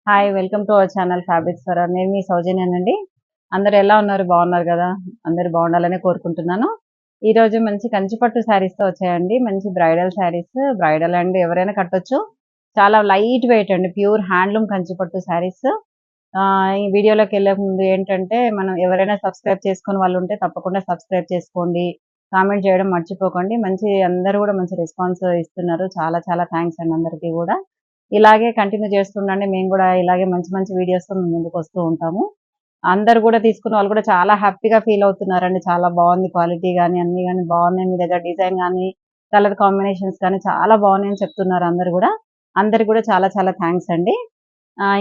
Hi welcome to our channel fabrics for hour. నేను మీ సౌజన్యనండి. అందరు ఎలా ఉన్నారు? బాగున్నారు కదా? అందరు బాగుండాలని కోరుకుంటున్నాను. ఈ రోజు మంచి కంచిపట్టు శారీస్ తో వచ్చాయండి. మంచి బ్రైడల్ శారీస్, బ్రైడల్ అండ్ ఎవరైనా కట్టొచ్చు. చాలా లైట్ వెయిట్ అండి, ప్యూర్ హ్యాండ్లూమ్ కంచిపట్టు శారీస్. ఈ వీడియోలోకి వెళ్ళే ముందు ఏంటంటే, మనం ఎవరైనా సబ్స్క్రైబ్ చేసుకుని వాళ్ళు ఉంటే తప్పకుండా సబ్స్క్రైబ్ చేసుకోండి, కామెంట్ చేయడం మర్చిపోకండి. అందరూ కూడా మంచి రెస్పాన్స్ ఇస్తున్నారు. చాలా చాలా థ్యాంక్స్ అండి అందరికీ కూడా. ఇలాగే కంటిన్యూ చేస్తుండండి. మేము కూడా ఇలాగే మంచి మంచి వీడియోస్తో మేము ముందుకు వస్తూ ఉంటాము. అందరు కూడా తీసుకున్న వాళ్ళు కూడా చాలా హ్యాపీగా ఫీల్ అవుతున్నారండి. చాలా బాగుంది, క్వాలిటీ కానీ అన్ని కానీ బాగున్నాయి, మీ దగ్గర డిజైన్ కానీ కలర్ కాంబినేషన్స్ కానీ చాలా బాగున్నాయని చెప్తున్నారు అందరు కూడా. అందరికి కూడా చాలా చాలా థ్యాంక్స్ అండి.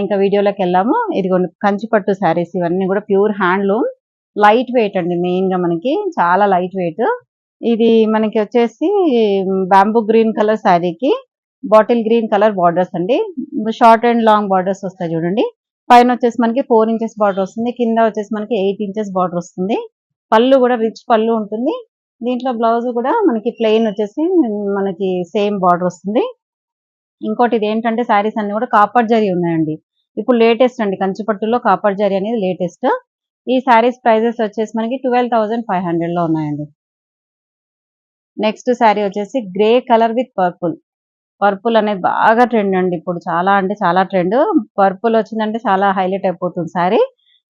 ఇంకా వీడియోలోకి వెళ్ళాము. ఇదిగోండి కంచిపట్టు శారీస్, ఇవన్నీ కూడా ప్యూర్ హ్యాండ్లూమ్, లైట్ వెయిట్ అండి. మెయిన్ గా మనకి చాలా లైట్ వెయిట్. ఇది మనకి వచ్చేసి బ్యాంబూ గ్రీన్ కలర్ శారీకి బాటిల్ గ్రీన్ కలర్ బార్డర్స్ అండి. షార్ట్ అండ్ లాంగ్ బార్డర్స్ వస్తాయి చూడండి. పైన వచ్చేసి మనకి 4 ఇంచెస్ బార్డర్ వస్తుంది, కింద వచ్చేసి మనకి 8 ఇంచెస్ బార్డర్ వస్తుంది. పళ్ళు కూడా రిచ్ పళ్ళు ఉంటుంది. దీంట్లో బ్లౌజ్ కూడా మనకి ప్లెయిన్ వచ్చేసి మనకి సేమ్ బార్డర్ వస్తుంది. ఇంకోటి ఇది ఏంటంటే, శారీస్ అన్ని కూడా కాపర్ జరీ ఉన్నాయండి. ఇప్పుడు లేటెస్ట్ అండి, కంచిపట్టులో కాపర్ జరీ అనేది లేటెస్ట్. ఈ శారీస్ ప్రైజెస్ వచ్చేసి మనకి 12,500 లో ఉన్నాయండి. నెక్స్ట్ శారీ వచ్చేసి grey colour with purple. Purple అనేది బాగా ట్రెండ్ అండి ఇప్పుడు, చాలా అంటే చాలా ట్రెండ్. పర్పుల్ వచ్చిందంటే చాలా హైలైట్ అయిపోతుంది శారీ.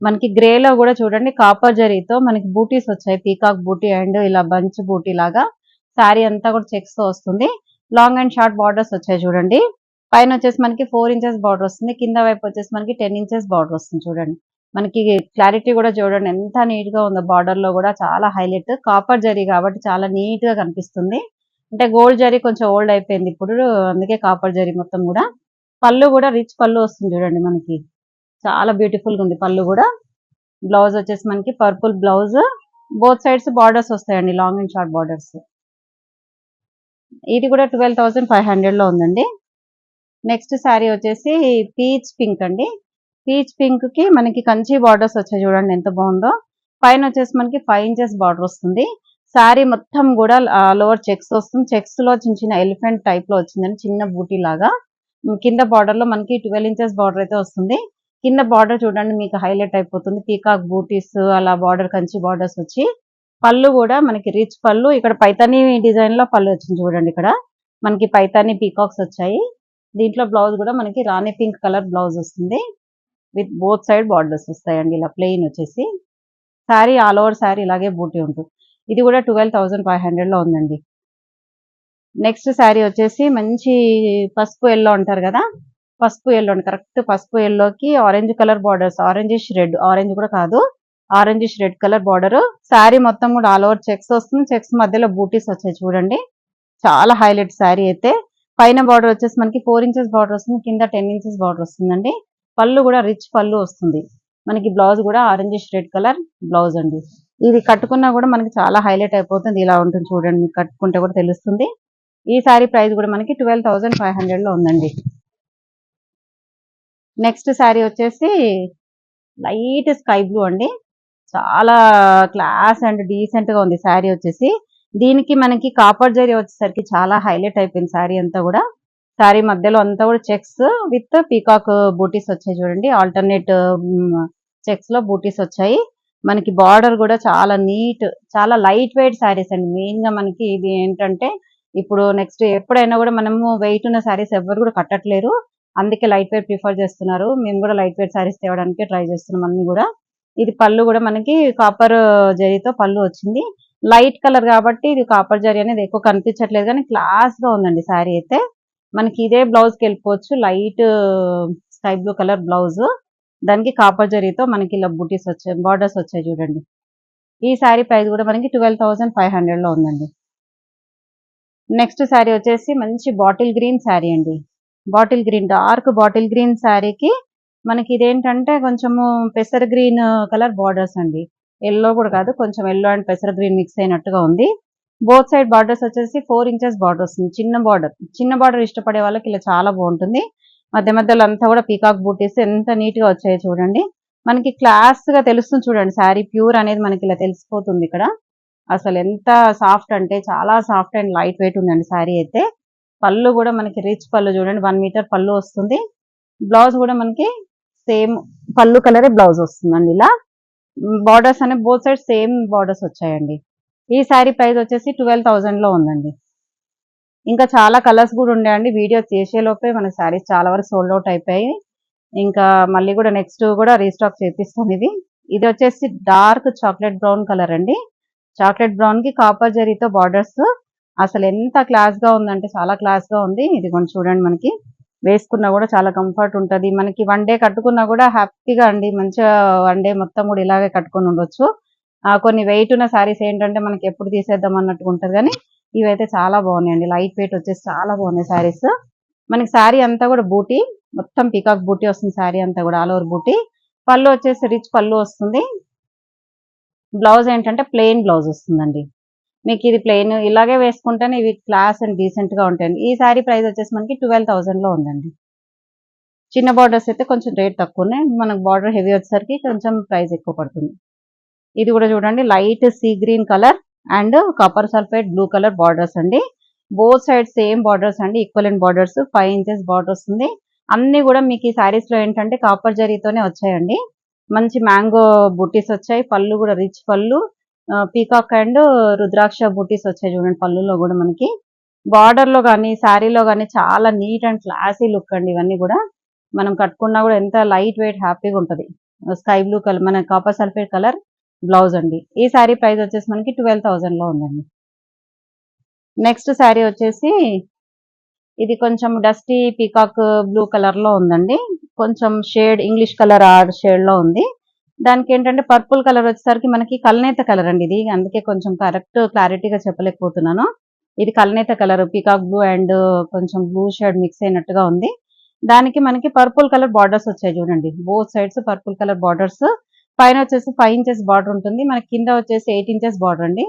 మనకి గ్రేలో కూడా చూడండి కాపర్ జరీతో మనకి బూటీస్ వచ్చాయి, పీకాక్ బూటీ అండ్ ఇలా బంచ్ బూటీ లాగా. శారీ అంతా కూడా చెక్స్ తో వస్తుంది. లాంగ్ అండ్ షార్ట్ బార్డర్స్ వచ్చాయి చూడండి. పైన వచ్చేసి మనకి 4 ఇంచెస్ బార్డర్ వస్తుంది, కింద వైపు వచ్చేసి మనకి 10 ఇంచెస్ బార్డర్ వస్తుంది చూడండి. మనకి క్లారిటీ కూడా చూడండి ఎంత నీట్ గా ఉందో, బార్డర్ లో కూడా చాలా హైలైట్. కాపర్ జరీ కాబట్టి చాలా నీట్ గా కనిపిస్తుంది. అంటే గోల్డ్ జరీ కొంచెం ఓల్డ్ అయిపోయింది ఇప్పుడు, అందుకే కాపర్ జరీ మొత్తం కూడా. పళ్ళు కూడా రిచ్ పళ్ళు వస్తుంది చూడండి మనకి, చాలా బ్యూటిఫుల్ గా ఉంది పళ్ళు కూడా. బ్లౌజ్ వచ్చేసి మనకి purple blouse, both sides borders వస్తాయండి, లాంగ్ అండ్ షార్ట్ బార్డర్స్. ఇది కూడా 12,500 లో ఉందండి. నెక్స్ట్ శారీ వచ్చేసి పీచ్ పింక్ అండి. పీచ్ పింక్ కి మనకి కంచి బార్డర్స్ వచ్చాయి చూడండి ఎంత బాగుందో. పైన వచ్చేసి మనకి 5 ఇంచెస్ బార్డర్ వస్తుంది. శారీ మొత్తం కూడా లోవర్ చెక్స్ వస్తుంది. చెక్స్ లో చిన్న చిన్న ఎలిఫెంట్ టైప్ లో వచ్చిందండి, చిన్న బూటీ లాగా. కింద బార్డర్ లో మనకి 12 ఇంచెస్ బార్డర్ అయితే వస్తుంది. కింద బార్డర్ చూడండి మీకు హైలైట్ అయిపోతుంది, పీకాక్ బూటీస్ అలా బార్డర్, కంచి బార్డర్స్ వచ్చి. పళ్ళు కూడా మనకి రిచ్ పళ్ళు. ఇక్కడ పైతానీ డిజైన్ లో పళ్ళు వచ్చింది చూడండి. ఇక్కడ మనకి పైతానీ పీకాక్స్ వచ్చాయి. దీంట్లో బ్లౌజ్ కూడా మనకి రాణి పింక్ కలర్ బ్లౌజ్ వస్తుంది, విత్ బోత్ సైడ్ బార్డర్స్ వస్తాయండి. ఇలా ప్లెయిన్ వచ్చేసి శారీ ఆల్ ఓవర్ శారీ ఇలాగే బూటీ ఉంటుంది. ఇది కూడా 12,500 లో ఉందండి. నెక్స్ట్ శారీ వచ్చేసి మంచి పసుపు ఎల్లో అంటారు కదా, పసుపు ఎల్లో అండి. కరెక్ట్ పసుపు ఎల్లోకి orange colour borders, orangish red, orange కూడా కాదు, orangish red colour border. Sari మొత్తం కూడా ఆల్ ఓవర్ చెక్స్ వస్తుంది. చెక్స్ మధ్యలో బూటీస్ వచ్చాయి చూడండి, చాలా హైలైట్ శారీ అయితే. పైన బార్డర్ వచ్చేసి మనకి 4 ఇంచెస్ బార్డర్ వస్తుంది, కింద 10 ఇంచెస్ బార్డర్ వస్తుందండి. పళ్ళు కూడా రిచ్ పళ్ళు వస్తుంది మనకి. బ్లౌజ్ కూడా ఆరెంజిష్ రెడ్ కలర్ బ్లౌజ్ అండి. ఇది కట్టుకున్నా కూడా మనకి చాలా హైలైట్ అయిపోతుంది. ఇలా ఉంటుంది చూడండి, మీకు కట్టుకుంటే కూడా తెలుస్తుంది. ఈ శారీ ప్రైస్ కూడా మనకి 12,500 లో ఉందండి. నెక్స్ట్ శారీ వచ్చేసి లైట్ స్కై బ్లూ అండి. చాలా క్లాస్ అండ్ డీసెంట్ గా ఉంది శారీ వచ్చేసి. దీనికి మనకి కాపర్ జరీ వచ్చేసరికి చాలా హైలైట్ అయిపోయింది శారీ అంతా కూడా. శారీ మధ్యలో అంతా కూడా చెక్స్ విత్ పీకాక్ బూటీస్ వచ్చాయి చూడండి, ఆల్టర్నేట్ చెక్స్ లో బూటీస్ వచ్చాయి. మనకి బార్డర్ కూడా చాలా నీట్, చాలా లైట్ వెయిట్ శారీస్ అండి. మెయిన్ గా మనకి ఇది ఏంటంటే, ఇప్పుడు నెక్స్ట్ ఎప్పుడైనా కూడా మనము వెయిట్ ఉన్న శారీస్ ఎవరు కూడా కట్టట్లేరు, అందుకే లైట్ వెయిట్ ప్రిఫర్ చేస్తున్నారు. మేము కూడా లైట్ వెయిట్ శారీస్ తేవడానికి ట్రై చేస్తున్నాం అన్ని కూడా. ఇది పళ్ళు కూడా మనకి కాపర్ జరీతో పళ్ళు వచ్చింది. లైట్ కలర్ కాబట్టి ఇది కాపర్ జరీ అనేది ఎక్కువ కనిపించట్లేదు, కానీ క్లాస్ గా ఉందండి శారీ అయితే. మనకి ఇదే బ్లౌజ్ కి వెళ్ళిపోవచ్చు, light sky blue colour blouse, దానికి కాపర్ జరీతో మనకి ఇలా బూటీస్ వచ్చాయి, బార్డర్స్ వచ్చాయి చూడండి. ఈ శారీ ప్రైస్ కూడా మనకి 12,500 లో ఉందండి. నెక్స్ట్ శారీ వచ్చేసి మంచి బాటిల్ గ్రీన్ శారీ అండి. Bottle green, dark bottle green శారీకి మనకి ఇదేంటంటే కొంచెము పెసర్ గ్రీన్ కలర్ బార్డర్స్ అండి. ఎల్లో కూడా కాదు, కొంచెం ఎల్లో అండ్ పెసర్ గ్రీన్ మిక్స్ అయినట్టుగా ఉంది. బోత్ సైడ్ బార్డర్స్ వచ్చేసి 4 ఇంచెస్ బార్డర్ వస్తుంది, చిన్న బార్డర్. చిన్న బార్డర్ ఇష్టపడే వాళ్ళకి ఇలా చాలా బాగుంటుంది. మధ్య మధ్యలో అంతా కూడా పీకాక్ బూటీస్ ఎంత నీట్ గా వచ్చాయో చూడండి. మనకి క్లాస్ గా తెలుస్తుంది చూడండి, శారీ ప్యూర్ అనేది మనకి ఇలా తెలిసిపోతుంది ఇక్కడ. అసలు ఎంత సాఫ్ట్ అంటే చాలా సాఫ్ట్ అండ్ లైట్ వెయిట్ ఉందండి శారీ అయితే. పళ్ళు కూడా మనకి రిచ్ పళ్ళు చూడండి, 1 మీటర్ పళ్ళు వస్తుంది. బ్లౌజ్ కూడా మనకి సేమ్ పళ్ళు కలరే బ్లౌజ్ వస్తుందండి. ఇలా బార్డర్స్ అనే బోత్ సైడ్ సేమ్ బార్డర్స్ వచ్చాయండి. ఈ శారీ ప్రైస్ వచ్చేసి 12,000 లో ఉందండి. ఇంకా చాలా కలర్స్ కూడా ఉన్నాయండి. వీడియో చేసేలోపే మన శారీస్ చాలా వరకు సోల్డ్ అవుట్ అయిపోయాయి. ఇంకా మళ్ళీ కూడా నెక్స్ట్ కూడా రీస్టాక్ చేపిస్తాం. ఇది వచ్చేసి డార్క్ చాక్లెట్ బ్రౌన్ కలర్ అండి. చాక్లెట్ బ్రౌన్ కి కాపర్ జరీతో బార్డర్స్. అసలు ఎంత క్లాస్ గా ఉందంటే చాలా క్లాస్ గా ఉంది. ఇది కొంచెం చూడండి, మనకి వేసుకున్నా కూడా చాలా కంఫర్ట్ ఉంటది. మనకి వన్ డే కట్టుకున్నా కూడా హ్యాపీగా అండి, మంచిగా వన్ డే మొత్తం కూడా ఇలాగే కట్టుకొని ఉండొచ్చు. కొన్ని వెయిట్ ఉన్న శారీస్ ఏంటంటే మనకి ఎప్పుడు తీసేద్దాం అన్నట్టుగా ఉంటది, కానీ ఇవైతే చాలా బాగున్నాయండి. లైట్ వెయిట్ వచ్చేసి చాలా బాగున్నాయి శారీస్. మనకి శారీ అంతా కూడా బూటీ, మొత్తం పీకాక్ బూటీ వస్తుంది. శారీ అంతా కూడా ఆల్ ఓవర్ బూటీ. పళ్ళు వచ్చేసి రిచ్ పళ్ళు వస్తుంది. బ్లౌజ్ ఏంటంటే ప్లెయిన్ బ్లౌజ్ వస్తుందండి. మీకు ఇది ప్లెయిన్ ఇలాగే వేసుకుంటేనే ఇవి క్లాస్ అండ్ డీసెంట్ గా ఉంటాయండి. ఈ శారీ ప్రైస్ వచ్చేసి మనకి 12,000 లో ఉందండి. చిన్న బార్డర్స్ అయితే కొంచెం రేట్ తక్కువనే, మనకు బార్డర్ హెవీ వచ్చేసరికి కొంచెం ప్రైస్ ఎక్కువ పడుతుంది. ఇది కూడా చూడండి, light sea green colour and copper sulphate blue colour borders అండి. బోత్ సైడ్ సేమ్ బార్డర్స్ అండి, ఈక్వలెంట్ బార్డర్స్. 5 ఇంచెస్ బార్డర్ వస్తుంది. అన్ని కూడా మీకు ఈ శారీస్ లో ఏంటంటే కాపర్ జరీతోనే వచ్చాయండి. మంచి మ్యాంగో బుట్టీస్ వచ్చాయి. పళ్ళు కూడా రిచ్ పళ్ళు, పీకాక్ అండ్ రుద్రాక్ష బుట్టీస్ వచ్చాయి చూడండి పళ్ళులో కూడా. మనకి బార్డర్ లో కానీ శారీలో కానీ చాలా నీట్ అండ్ క్లాసీ లుక్ అండి. ఇవన్నీ కూడా మనం కట్టుకున్నా కూడా ఎంత లైట్ వెయిట్ హ్యాపీగా ఉంటది. స్కై బ్లూ కలర్, మన కాపర్ సల్ఫేట్ కలర్ బ్లౌజ్ అండి. ఈ శారీ ప్రైస్ వచ్చేసి మనకి 12,000 లో ఉందండి. నెక్స్ట్ శారీ వచ్చేసి ఇది కొంచెం డస్టీ పీకాక్ బ్లూ కలర్ లో ఉందండి. కొంచెం shade English colour odd shade లో ఉంది. దానికి ఏంటంటే పర్పుల్ కలర్ వచ్చేసరికి మనకి కల్నేత కలర్ అండి ఇది. అందుకే కొంచెం కరెక్ట్ క్లారిటీగా చెప్పలేకపోతున్నాను. ఇది కల్నేత కలర్, పీకాక్ బ్లూ అండ్ కొంచెం బ్లూ షేడ్ మిక్స్ అయినట్టుగా ఉంది. దానికి మనకి పర్పుల్ కలర్ బార్డర్స్ వచ్చాయి చూడండి. Both sides purple colour borders. పైన వచ్చేసి 5 ఇంచెస్ బార్డర్ ఉంటుంది. మనకి కింద వచ్చేసి 8 ఇంచెస్ బార్డర్ అండి.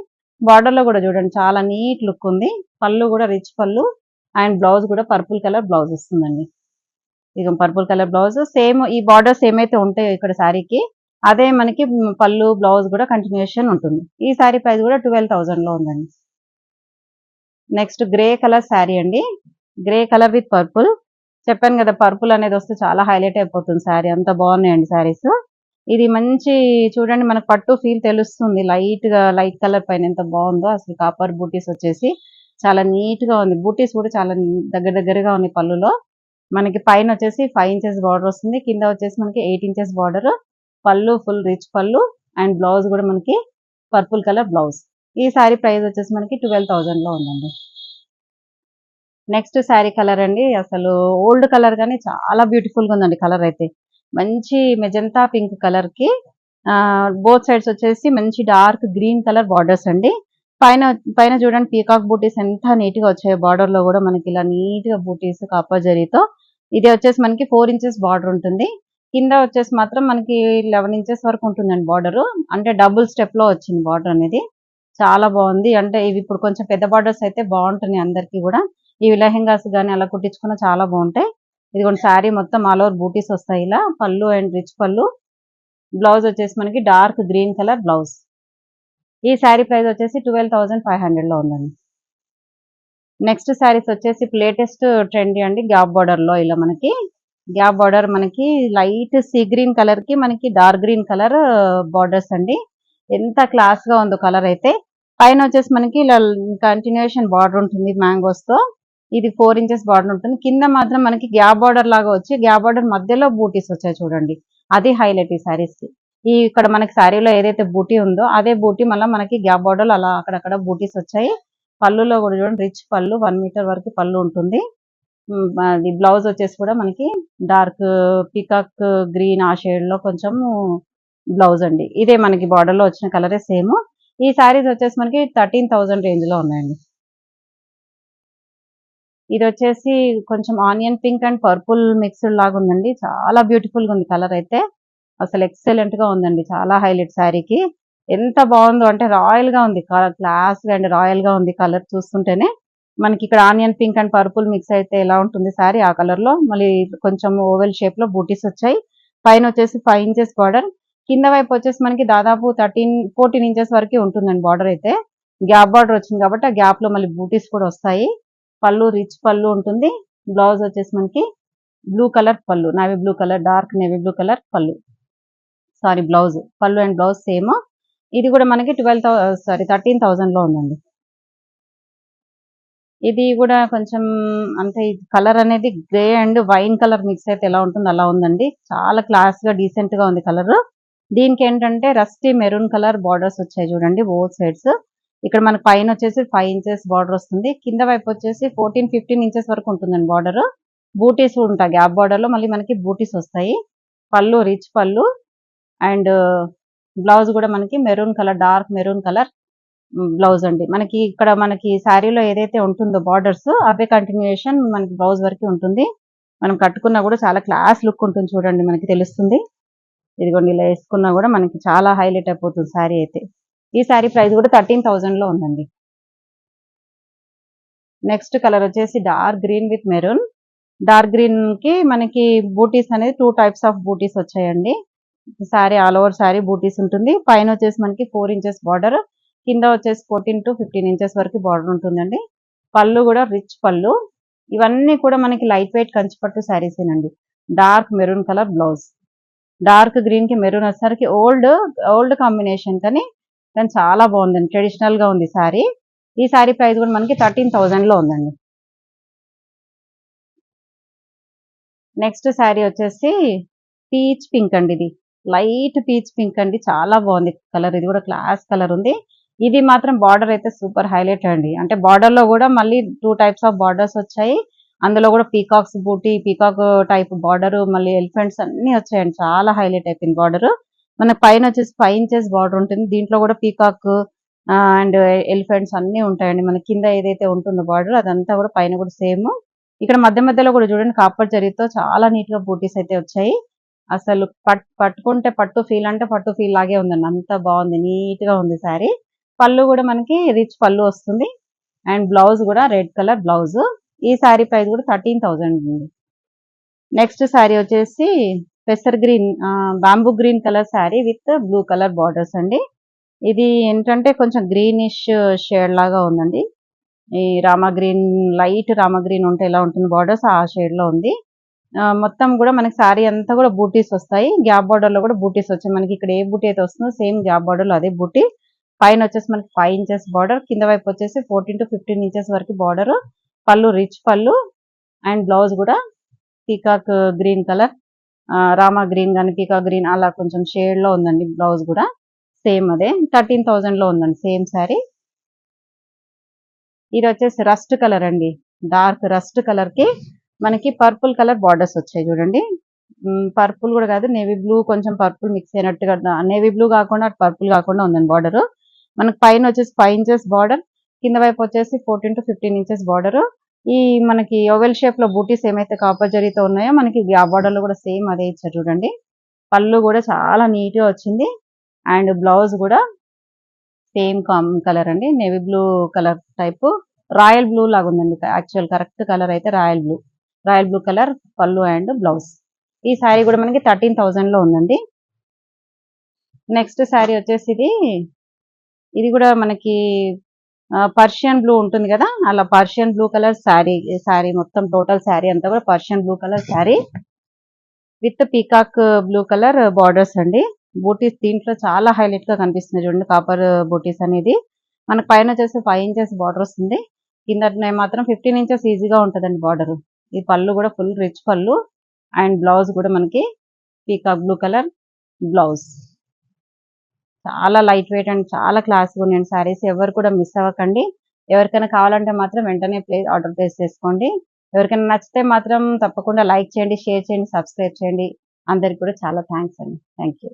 బార్డర్ లో కూడా చూడండి చాలా నీట్ లుక్ ఉంది. పళ్ళు కూడా రిచ్ పళ్ళు అండ్ బ్లౌజ్ కూడా పర్పుల్ కలర్ బ్లౌజ్ వస్తుందండి. ఇక పర్పుల్ కలర్ బ్లౌజ్ సేమ్, ఈ బార్డర్స్ ఏమైతే ఉంటాయో ఇక్కడ శారీకి అదే మనకి పళ్ళు బ్లౌజ్ కూడా కంటిన్యూషన్ ఉంటుంది. ఈ శారీ ప్రైస్ కూడా 12,000 లో ఉందండి. నెక్స్ట్ గ్రే కలర్ శారీ అండి. Grey colour with purple. చెప్పాను కదా, పర్పుల్ అనేది వస్తే చాలా హైలైట్ అయిపోతుంది శారీ. అంత బాగున్నాయండి శారీస్. ఇది మంచి చూడండి, మనకు పట్టు ఫీల్ తెలుస్తుంది. లైట్ గా లైట్ కలర్ పైన ఎంత బాగుందో అసలు. కాపర్ బూటీస్ వచ్చేసి చాలా నీట్ గా ఉంది. బూటీస్ కూడా చాలా దగ్గరగా ఉన్నాయి పళ్ళులో. మనకి పైన వచ్చేసి 5 ఇంచెస్ బార్డర్ వస్తుంది. కింద వచ్చేసి మనకి 8 ఇంచెస్ బార్డర్. పళ్ళు ఫుల్ రిచ్ పళ్ళు అండ్ బ్లౌజ్ కూడా మనకి పర్పుల్ కలర్ బ్లౌజ్. ఈ శారీ ప్రైస్ వచ్చేసి మనకి 12,000 లో ఉందండి. నెక్స్ట్ శారీ కలర్ అండి, అసలు ఓల్డ్ కలర్ కానీ చాలా బ్యూటిఫుల్ గా ఉందండి. కలర్ అయితే మంచి మెజంతా పింక్ కలర్ కి బోత్ సైడ్స్ వచ్చేసి మంచి డార్క్ గ్రీన్ కలర్ బార్డర్స్ అండి. పైన పైన చూడండి పీకాక్ బూటీస్ ఎంత నీట్ గా వచ్చాయి. బార్డర్ లో కూడా మనకి ఇలా నీట్ గా బూటీస్ కాపర్ జరీతో. ఇది వచ్చేసి మనకి 4 ఇంచెస్ బార్డర్ ఉంటుంది. కింద వచ్చేసి మాత్రం మనకి 11 ఇంచెస్ వరకు ఉంటుందండి బార్డర్. అంటే డబుల్ స్టెప్ లో వచ్చింది బార్డర్ అనేది. చాలా బాగుంది. అంటే ఇవి ఇప్పుడు కొంచెం పెద్ద బార్డర్స్ అయితే బాగుంటున్నాయి అందరికి కూడా. ఇవి లెహెంగాస్ కానీ అలా కుట్టించుకున్న చాలా బాగుంటాయి. ఇదిగోండి శారీ మొత్తం ఆల్ ఓవర్ బూటీస్ వస్తాయి ఇలా. పళ్ళు అండ్ రిచ్ పళ్ళు. బ్లౌజ్ వచ్చేసి మనకి డార్క్ గ్రీన్ కలర్ బ్లౌజ్. ఈ శారీ ప్రైస్ వచ్చేసి 12,500 లో ఉందండి. నెక్స్ట్ శారీస్ వచ్చేసి లేటెస్ట్ ట్రెండీ అండి. గ్యాప్ బార్డర్ లో ఇలా మనకి గ్యాప్ బార్డర్, మనకి లైట్ సీ గ్రీన్ కలర్ కి మనకి డార్క్ గ్రీన్ కలర్ బార్డర్స్ అండి. ఎంత క్లాస్ గా ఉందో కలర్ అయితే. పైన వచ్చేసి మనకి ఇలా కంటిన్యూషన్ బార్డర్ ఉంటుంది మ్యాంగోస్ తో. ఇది 4 ఇంచెస్ బార్డర్ ఉంటుంది. కింద మాత్రం మనకి గ్యాప్ బార్డర్ లాగా వచ్చి గ్యాప్ బార్డర్ మధ్యలో బూటీస్ వచ్చాయి చూడండి. అది హైలైట్ ఈ శారీస్ కి. ఈ ఇక్కడ మనకి శారీలో ఏదైతే బూటీ ఉందో అదే బూటీ మళ్ళీ మనకి గ్యాప్ బార్డర్ అలా అక్కడక్కడ బూటీస్ వచ్చాయి. పళ్ళులో కూడా చూడండి రిచ్ పళ్ళు, 1 మీటర్ వరకు పళ్ళు ఉంటుంది. అది బ్లౌజ్ వచ్చేసి కూడా మనకి డార్క్ పీకాక్ గ్రీన్ ఆ షేడ్ లో కొంచెం బ్లౌజ్ అండి. ఇదే మనకి బార్డర్ లో వచ్చిన కలరే సేమ్. ఈ శారీస్ వచ్చేసి మనకి 13,000 రేంజ్ లో ఉన్నాయండి. ఇది వచ్చేసి కొంచెం onion pink and purple mixed లాగా ఉందండి. చాలా బ్యూటిఫుల్ గా ఉంది కలర్ అయితే. అసలు ఎక్సలెంట్ గా ఉందండి. చాలా హైలైట్ శారీకి. ఎంత బాగుందో అంటే రాయల్ గా ఉంది. క్లాస్ గా అండ్ రాయల్ గా ఉంది కలర్ చూస్తుంటేనే. మనకి ఇక్కడ onion pink and purple mix అయితే ఎలా ఉంటుంది శారీ ఆ కలర్ లో. మళ్ళీ కొంచెం ఓవెల్ షేప్ లో బూటీస్ వచ్చాయి. పైన వచ్చేసి 5 ఇంచెస్ బార్డర్. కింద వైపు వచ్చేసి మనకి దాదాపు 14 ఇంచెస్ వరకు ఉంటుందండి బార్డర్ అయితే. గ్యాప్ బార్డర్ వచ్చింది కాబట్టి ఆ గ్యాప్ లో మళ్ళీ బూటీస్ కూడా వస్తాయి. పళ్ళు రిచ్ పళ్ళు ఉంటుంది. బ్లౌజ్ వచ్చేసి మనకి బ్లూ కలర్ పళ్ళు, navy blue colour, dark navy blue colour పళ్ళు, సారీ బ్లౌజ్, పళ్ళు అండ్ బ్లౌజ్ సేమ్. ఇది కూడా మనకి 13,000లో ఉందండి. ఇది కూడా కొంచెం అంటే కలర్ అనేది grey and wine colour mix అయితే ఎలా ఉంటుందో అలా ఉందండి. చాలా క్లాస్ గా డీసెంట్ గా ఉంది కలర్. దీనికి ఏంటంటే రస్టీ మెరూన్ కలర్ బార్డర్స్ వచ్చాయి చూడండి బోత్ సైడ్స్. ఇక్కడ మనకి పైన వచ్చేసి 5 ఇంచెస్ బార్డర్ వస్తుంది, కింద వైపు వచ్చేసి 14-15 ఇంచెస్ వరకు ఉంటుందండి బార్డర్. బూటీస్ ఉంటాయి గ్యాప్ బార్డర్ లో, మళ్ళీ మనకి బూటీస్ వస్తాయి. పళ్ళు రిచ్ పళ్ళు అండ్ బ్లౌజ్ కూడా మనకి maroon colour, dark maroon colour blouse అండి. మనకి ఇక్కడ మనకి శారీలో ఏదైతే ఉంటుందో బార్డర్స్ అవే కంటిన్యూషన్ మనకి బ్లౌజ్ వరకు ఉంటుంది. మనం కట్టుకున్నా కూడా చాలా క్లాస్ లుక్ ఉంటుంది చూడండి, మనకి తెలుస్తుంది. ఇదిగోండి ఇలా వేసుకున్నా కూడా మనకి చాలా హైలైట్ అయిపోతుంది శారీ అయితే. ఈ శారీ ప్రైస్ కూడా 13,000లో ఉందండి. నెక్స్ట్ కలర్ వచ్చేసి dark green with maroon. Dark green కి మనకి బూటీస్ అనేది 2 టైప్స్ ఆఫ్ బూటీస్ వచ్చాయండి. శారీ ఆల్ ఓవర్ శారీ బూటీస్ ఉంటుంది. పైన వచ్చేసి మనకి 4 ఇంచెస్ బార్డర్, కింద వచ్చేసి 14-15 ఇంచెస్ వరకు బార్డర్ ఉంటుందండి. పళ్ళు కూడా రిచ్ పళ్ళు. ఇవన్నీ కూడా మనకి లైట్ వెయిట్ కంచిపట్టు శారీసేనండి. Dark maroon colour blouse, dark green కి మెరూన్ వచ్చేసరికి ఓల్డ్ కాంబినేషన్ కానీ చాలా బాగుందండి, ట్రెడిషనల్ గా ఉంది శారీ. ఈ శారీ ప్రైస్ కూడా మనకి 13,000లో ఉందండి. నెక్స్ట్ శారీ వచ్చేసి పీచ్ పింక్ అండి. ఇది లైట్ పీచ్ పింక్ అండి, చాలా బాగుంది కలర్. ఇది కూడా క్లాస్ కలర్ ఉంది. ఇది మాత్రం బార్డర్ అయితే సూపర్ హైలైట్ అండి. అంటే బార్డర్ లో కూడా మళ్ళీ 2 టైప్స్ ఆఫ్ బార్డర్స్ వచ్చాయి. అందులో కూడా పీకాక్స్ బూటీ, పీకాక్ టైప్ బార్డర్, మళ్ళీ ఎలిఫెంట్స్ అన్ని వచ్చాయండి. చాలా హైలైట్ అయిపోయింది బార్డర్. మన పైన వచ్చేసి 5 ఇంచెస్ బార్డర్ ఉంటుంది. దీంట్లో కూడా పీకాక్ అండ్ ఎలిఫెంట్స్ అన్ని ఉంటాయండి. మన కింద ఏదైతే ఉంటుందో బార్డర్ అదంతా కూడా పైన కూడా సేమ్. ఇక్కడ మధ్య మధ్యలో కూడా చూడండి కాపర్ జరీతో చాలా నీట్ గా బూటీస్ అయితే వచ్చాయి. అసలు పట్టుకుంటే పట్టు ఫీల్ అంటే పట్టు ఫీల్ లాగే ఉందండి, అంత బాగుంది, నీట్ గా ఉంది శారీ. పళ్ళు కూడా మనకి రిచ్ పళ్ళు వస్తుంది అండ్ బ్లౌజ్ కూడా రెడ్ కలర్ బ్లౌజ్. ఈ శారీ ప్రైస్ కూడా 13,000 ఉంది. నెక్స్ట్ శారీ వచ్చేసి పెసర్ green, bamboo green colour sari with blue colour borders అండి. ఇది ఏంటంటే కొంచెం గ్రీనిష్ షేడ్ లాగా ఉందండి. ఈ Rama green, light Rama green ఉంటే ఎలా ఉంటుంది బార్డర్స్ ఆ షేడ్ లో ఉంది. మొత్తం కూడా మనకి శారీ అంతా కూడా బూటీస్ వస్తాయి. గ్యాప్ బార్డర్ లో కూడా బూటీస్ వచ్చాయి. మనకి ఇక్కడ ఏ బూటీ అయితే వస్తుందో సేమ్ గ్యాప్ బార్డర్ లో అదే బూటీ. పైన వచ్చేసి మనకి 5 ఇంచెస్ బార్డర్, కింద వైపు వచ్చేసి 14-15 ఇంచెస్ వరకు బార్డర్. పళ్ళు రిచ్ పళ్ళు అండ్ బ్లౌజ్ కూడా peacock green colour, Rama green కానీ పీకాక్ గ్రీన్ అలా కొంచెం షేడ్ లో ఉందండి. బ్లౌజ్ కూడా సేమ్ అదే 13,000లో ఉందండి సేమ్ శారీ. ఇది వచ్చేసి రస్ట్ కలర్ అండి. డార్క్ రస్ట్ కలర్ కి మనకి పర్పుల్ కలర్ బార్డర్స్ వచ్చాయి చూడండి. పర్పుల్ కూడా కాదు, నేవీ బ్లూ కొంచెం పర్పుల్ మిక్స్ అయినట్టుగా, నేవీ బ్లూ కాకుండా పర్పుల్ కాకుండా ఉందండి బార్డర్. మనకి పైన వచ్చేసి 5 ఇంచెస్ బార్డర్, కింద వైపు వచ్చేసి 14-15 ఇంచెస్ బార్డర్. ఈ మనకి ఓవెల్ షేప్ లో బూటీస్ ఏమైతే కాపర్ జరీతో ఉన్నాయో మనకి ఆ బార్డర్ లో కూడా సేమ్ అదే ఇచ్చారు చూడండి. పళ్ళు కూడా చాలా నీట్ గా వచ్చింది అండ్ బ్లౌజ్ కూడా సేమ్ కలర్ అండి, navy blue colour type, royal blue లాగా ఉందండి. యాక్చువల్ కరెక్ట్ కలర్ అయితే రాయల్ బ్లూ కలర్ పళ్ళు అండ్ బ్లౌజ్. ఈ శారీ కూడా మనకి 13,000లో ఉందండి. నెక్స్ట్ శారీ వచ్చేసి ఇది కూడా మనకి పర్షియన్ బ్లూ ఉంటుంది కదా, అలా పర్షియన్ బ్లూ కలర్ శారీ మొత్తం టోటల్ శారీ అంతా కూడా Persian blue colour sari with peacock blue colour borders అండి. బూటీస్ దీంట్లో చాలా హైలైట్ గా కనిపిస్తుంది చూడండి, కాపర్ బూటీస్ అనేది. మనకు పైన వచ్చేసి 5 ఇంచెస్ బార్డర్ వస్తుంది, కింద మాత్రం 15 ఇంచెస్ ఈజీగా ఉంటుందండి బార్డర్. ఈ పళ్ళు కూడా ఫుల్ రిచ్ పళ్ళు అండ్ బ్లౌజ్ కూడా మనకి పీకాక్ బ్లూ కలర్ బ్లౌజ్. చాలా లైట్ వెయిట్ అండ్ చాలా క్లాస్గా ఉన్నాయండి శారీస్. ఎవరు కూడా మిస్ అవ్వకండి. ఎవరికైనా కావాలంటే మాత్రం వెంటనే ఆర్డర్ ప్లేస్ చేసుకోండి. ఎవరికైనా నచ్చితే మాత్రం తప్పకుండా లైక్ చేయండి, షేర్ చేయండి, సబ్స్క్రైబ్ చేయండి. అందరికి కూడా చాలా థ్యాంక్స్ అండి. Thank you.